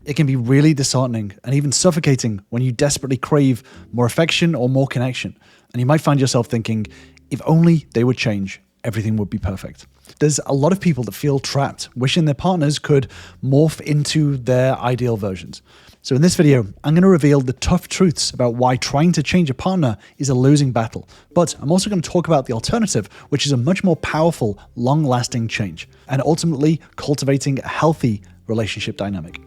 It can be really disheartening and even suffocating when you desperately crave more affection or more connection. And you might find yourself thinking, if only they would change, everything would be perfect. There's a lot of people that feel trapped, wishing their partners could morph into their ideal versions. So in this video, I'm going to reveal the tough truths about why trying to change a partner is a losing battle. But I'm also going to talk about the alternative, which is a much more powerful, long-lasting change, and ultimately cultivating a healthy relationship dynamic.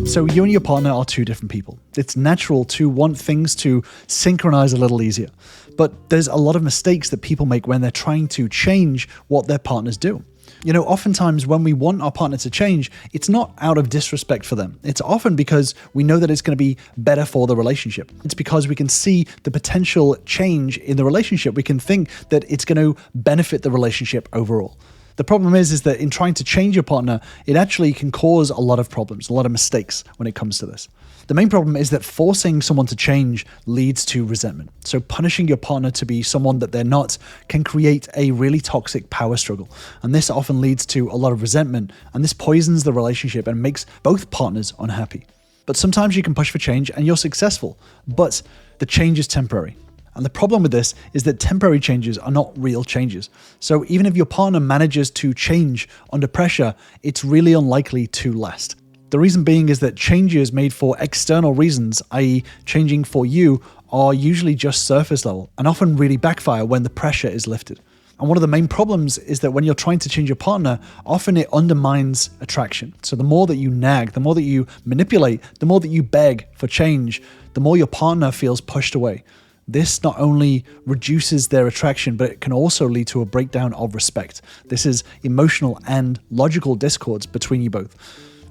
So you and your partner are two different people. It's natural to want things to synchronize a little easier. But there's a lot of mistakes that people make when they're trying to change what their partners do. You know, oftentimes when we want our partner to change, it's not out of disrespect for them. It's often because we know that it's going to be better for the relationship. It's because we can see the potential change in the relationship. We can think that it's going to benefit the relationship overall. The problem is that in trying to change your partner, it actually can cause a lot of problems, a lot of mistakes when it comes to this. The main problem is that forcing someone to change leads to resentment. So punishing your partner to be someone that they're not can create a really toxic power struggle. And this often leads to a lot of resentment, and this poisons the relationship and makes both partners unhappy. But sometimes you can push for change and you're successful, but the change is temporary. And the problem with this is that temporary changes are not real changes. So even if your partner manages to change under pressure, it's really unlikely to last. The reason being is that changes made for external reasons, i.e. changing for you, are usually just surface level and often really backfire when the pressure is lifted. And one of the main problems is that when you're trying to change your partner, often it undermines attraction. So the more that you nag, the more that you manipulate, the more that you beg for change, the more your partner feels pushed away. This not only reduces their attraction, but it can also lead to a breakdown of respect. This is emotional and logical discords between you both.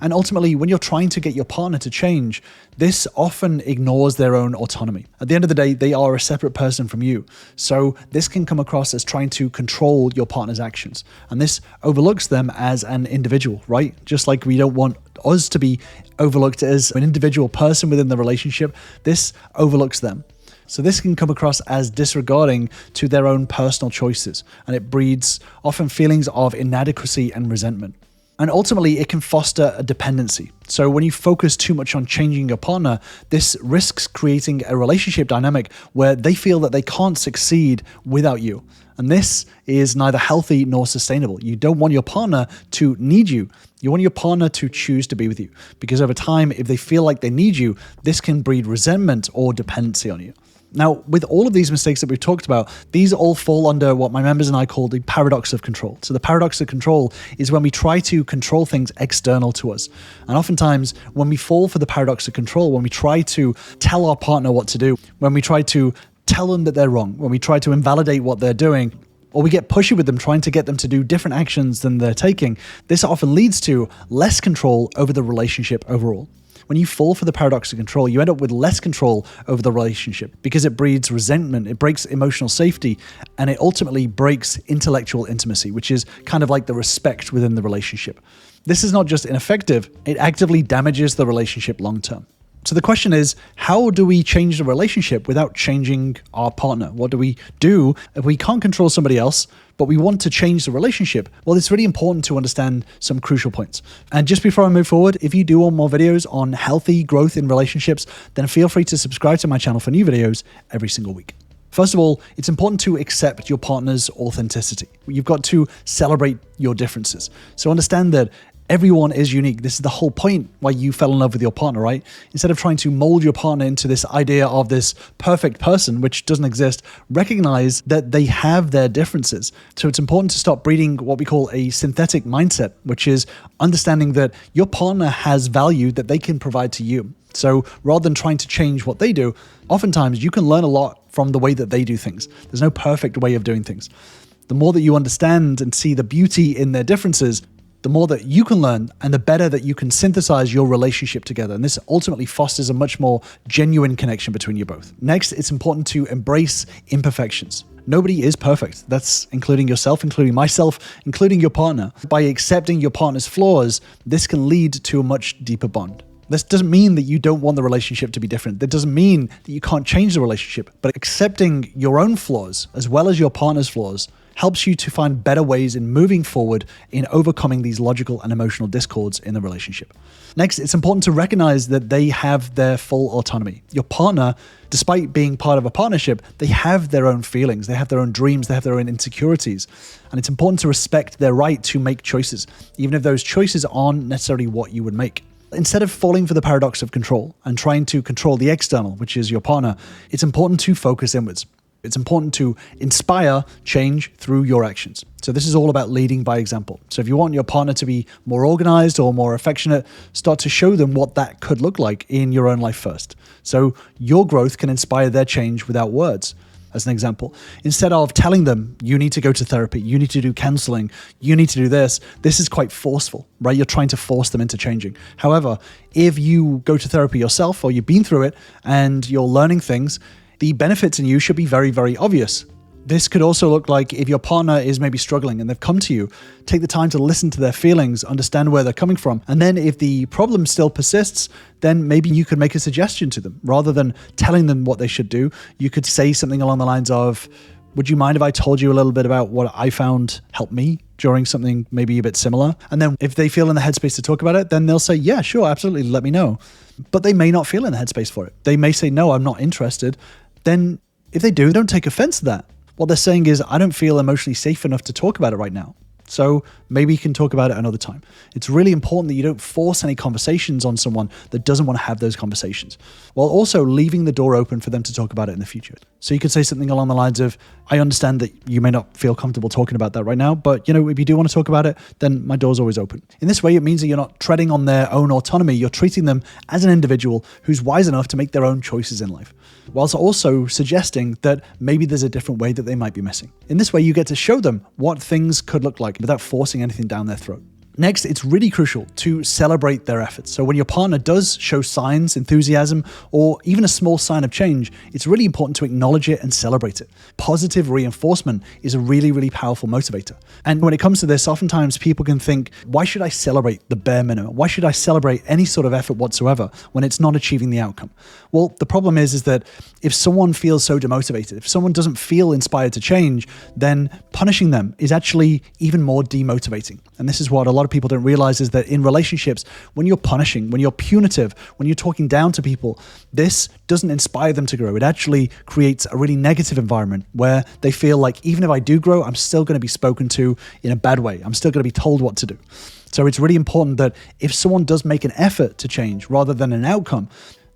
And ultimately, when you're trying to get your partner to change, this often ignores their own autonomy. At the end of the day, they are a separate person from you. So this can come across as trying to control your partner's actions. And this overlooks them as an individual, right? Just like we don't want us to be overlooked as an individual person within the relationship, this overlooks them. So this can come across as disregarding to their own personal choices, and it breeds often feelings of inadequacy and resentment. And ultimately, it can foster a dependency. So when you focus too much on changing your partner, this risks creating a relationship dynamic where they feel that they can't succeed without you. And this is neither healthy nor sustainable. You don't want your partner to need you. You want your partner to choose to be with you. Because over time, if they feel like they need you, this can breed resentment or dependency on you. Now, with all of these mistakes that we've talked about, these all fall under what my members and I call the paradox of control. So the paradox of control is when we try to control things external to us. And oftentimes, when we fall for the paradox of control, when we try to tell our partner what to do, when we try to tell them that they're wrong, when we try to invalidate what they're doing, or we get pushy with them, trying to get them to do different actions than they're taking, this often leads to less control over the relationship overall. When you fall for the paradox of control, you end up with less control over the relationship because it breeds resentment, it breaks emotional safety, and it ultimately breaks intellectual intimacy, which is kind of like the respect within the relationship. This is not just ineffective, it actively damages the relationship long term. So the question is, how do we change the relationship without changing our partner? What do we do if we can't control somebody else, but we want to change the relationship? Well, it's really important to understand some crucial points. And just before I move forward, if you do want more videos on healthy growth in relationships, then feel free to subscribe to my channel for new videos every single week. First of all, it's important to accept your partner's authenticity. You've got to celebrate your differences. So understand that everyone is unique. This is the whole point why you fell in love with your partner, right? Instead of trying to mold your partner into this idea of this perfect person, which doesn't exist, recognize that they have their differences. So it's important to stop breeding what we call a synthetic mindset, which is understanding that your partner has value that they can provide to you. So rather than trying to change what they do, oftentimes you can learn a lot from the way that they do things. There's no perfect way of doing things. The more that you understand and see the beauty in their differences, the more that you can learn and the better that you can synthesize your relationship together. And this ultimately fosters a much more genuine connection between you both. Next, it's important to embrace imperfections. Nobody is perfect. That's including yourself, including myself, including your partner. By accepting your partner's flaws, this can lead to a much deeper bond. This doesn't mean that you don't want the relationship to be different. That doesn't mean that you can't change the relationship. But accepting your own flaws as well as your partner's flaws helps you to find better ways in moving forward in overcoming these logical and emotional discords in the relationship. Next, it's important to recognize that they have their full autonomy. Your partner, despite being part of a partnership, they have their own feelings, they have their own dreams, they have their own insecurities. And it's important to respect their right to make choices, even if those choices aren't necessarily what you would make. Instead of falling for the paradox of control and trying to control the external, which is your partner, it's important to focus inwards. It's important to inspire change through your actions. So this is all about leading by example. So if you want your partner to be more organized or more affectionate, start to show them what that could look like in your own life first. So your growth can inspire their change without words. As an example, instead of telling them, you need to go to therapy, you need to do counseling, you need to do this is quite forceful, right? You're trying to force them into changing. However, if you go to therapy yourself or you've been through it and you're learning things, the benefits in you should be very, very obvious. This could also look like if your partner is maybe struggling and they've come to you, take the time to listen to their feelings, understand where they're coming from. And then if the problem still persists, then maybe you could make a suggestion to them. Rather than telling them what they should do, you could say something along the lines of, would you mind if I told you a little bit about what I found helped me during something maybe a bit similar? And then if they feel in the headspace to talk about it, then they'll say, yeah, sure, absolutely, let me know. But they may not feel in the headspace for it. They may say, no, I'm not interested. Then if they do, don't take offense to that. What they're saying is, I don't feel emotionally safe enough to talk about it right now. So maybe you can talk about it another time. It's really important that you don't force any conversations on someone that doesn't want to have those conversations, while also leaving the door open for them to talk about it in the future. So you could say something along the lines of, I understand that you may not feel comfortable talking about that right now, but if you do want to talk about it, then my door's always open. In this way, it means that you're not treading on their own autonomy. You're treating them as an individual who's wise enough to make their own choices in life, whilst also suggesting that maybe there's a different way that they might be missing. In this way, you get to show them what things could look like without forcing anything down their throat. Next, it's really crucial to celebrate their efforts. So when your partner does show signs, enthusiasm, or even a small sign of change, it's really important to acknowledge it and celebrate it. Positive reinforcement is a really, really powerful motivator. And when it comes to this, oftentimes people can think, why should I celebrate the bare minimum? Why should I celebrate any sort of effort whatsoever when it's not achieving the outcome? Well, the problem is that if someone feels so demotivated, if someone doesn't feel inspired to change, then punishing them is actually even more demotivating. And this is what a lot of people don't realize, is that in relationships, when you're punishing, when you're punitive, when you're talking down to people, this doesn't inspire them to grow. It actually creates a really negative environment where they feel like, even if I do grow, I'm still going to be spoken to in a bad way. I'm still going to be told what to do. So it's really important that if someone does make an effort to change rather than an outcome,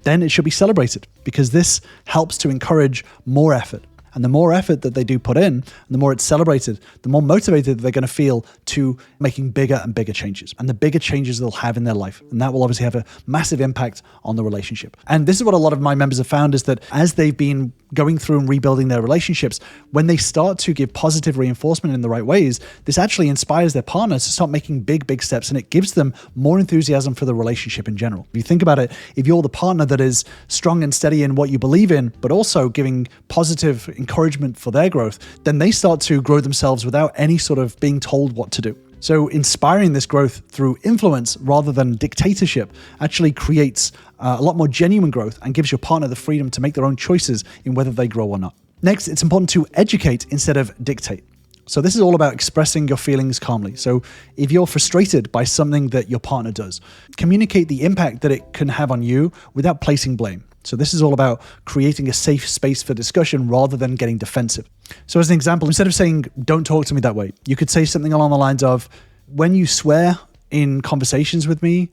then it should be celebrated, because this helps to encourage more effort. And the more effort that they do put in, and the more it's celebrated, the more motivated they're going to feel to making bigger and bigger changes, and the bigger changes they'll have in their life. And that will obviously have a massive impact on the relationship. And this is what a lot of my members have found, is that as they've been going through and rebuilding their relationships, when they start to give positive reinforcement in the right ways, this actually inspires their partners to start making big steps, and it gives them more enthusiasm for the relationship in general. If you think about it, if you're the partner that is strong and steady in what you believe in, but also giving positive encouragement for their growth, then they start to grow themselves without any sort of being told what to do. So inspiring this growth through influence rather than dictatorship actually creates a lot more genuine growth and gives your partner the freedom to make their own choices in whether they grow or not. Next, it's important to educate instead of dictate. So this is all about expressing your feelings calmly. So if you're frustrated by something that your partner does, communicate the impact that it can have on you without placing blame. So this is all about creating a safe space for discussion rather than getting defensive. So as an example, instead of saying, don't talk to me that way, you could say something along the lines of, when you swear in conversations with me,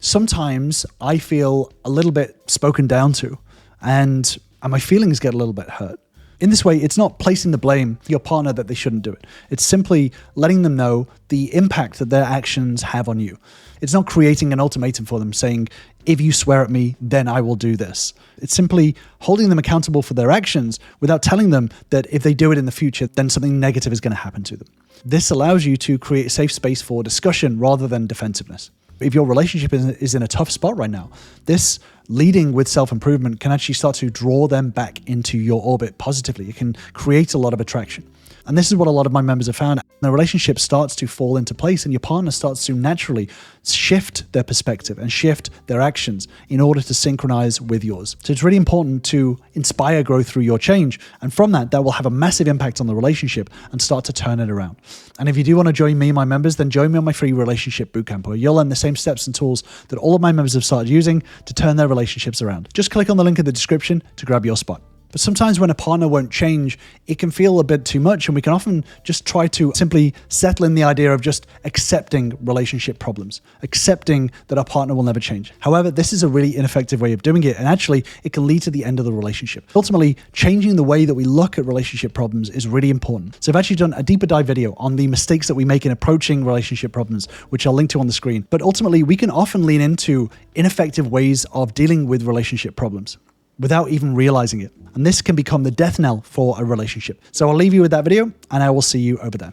sometimes I feel a little bit spoken down to, and my feelings get a little bit hurt. In this way, it's not placing the blame on your partner that they shouldn't do it. It's simply letting them know the impact that their actions have on you. It's not creating an ultimatum for them saying, if you swear at me, then I will do this. It's simply holding them accountable for their actions without telling them that if they do it in the future, then something negative is going to happen to them. This allows you to create a safe space for discussion rather than defensiveness. If your relationship is in a tough spot right now, this leading with self-improvement can actually start to draw them back into your orbit positively. It can create a lot of attraction. And this is what a lot of my members have found. The relationship starts to fall into place and your partner starts to naturally shift their perspective and shift their actions in order to synchronize with yours. So it's really important to inspire growth through your change. And from that will have a massive impact on the relationship and start to turn it around. And if you do want to join me and my members, then join me on my free relationship bootcamp, where you'll learn the same steps and tools that all of my members have started using to turn their relationships around. Just click on the link in the description to grab your spot. But sometimes when a partner won't change, it can feel a bit too much, and we can often just try to simply settle in the idea of just accepting relationship problems, accepting that our partner will never change. However, this is a really ineffective way of doing it, and actually it can lead to the end of the relationship. Ultimately, changing the way that we look at relationship problems is really important. So I've actually done a deeper dive video on the mistakes that we make in approaching relationship problems, which I'll link to on the screen. But ultimately, we can often lean into ineffective ways of dealing with relationship problems without even realizing it. And this can become the death knell for a relationship. So I'll leave you with that video, and I will see you over there.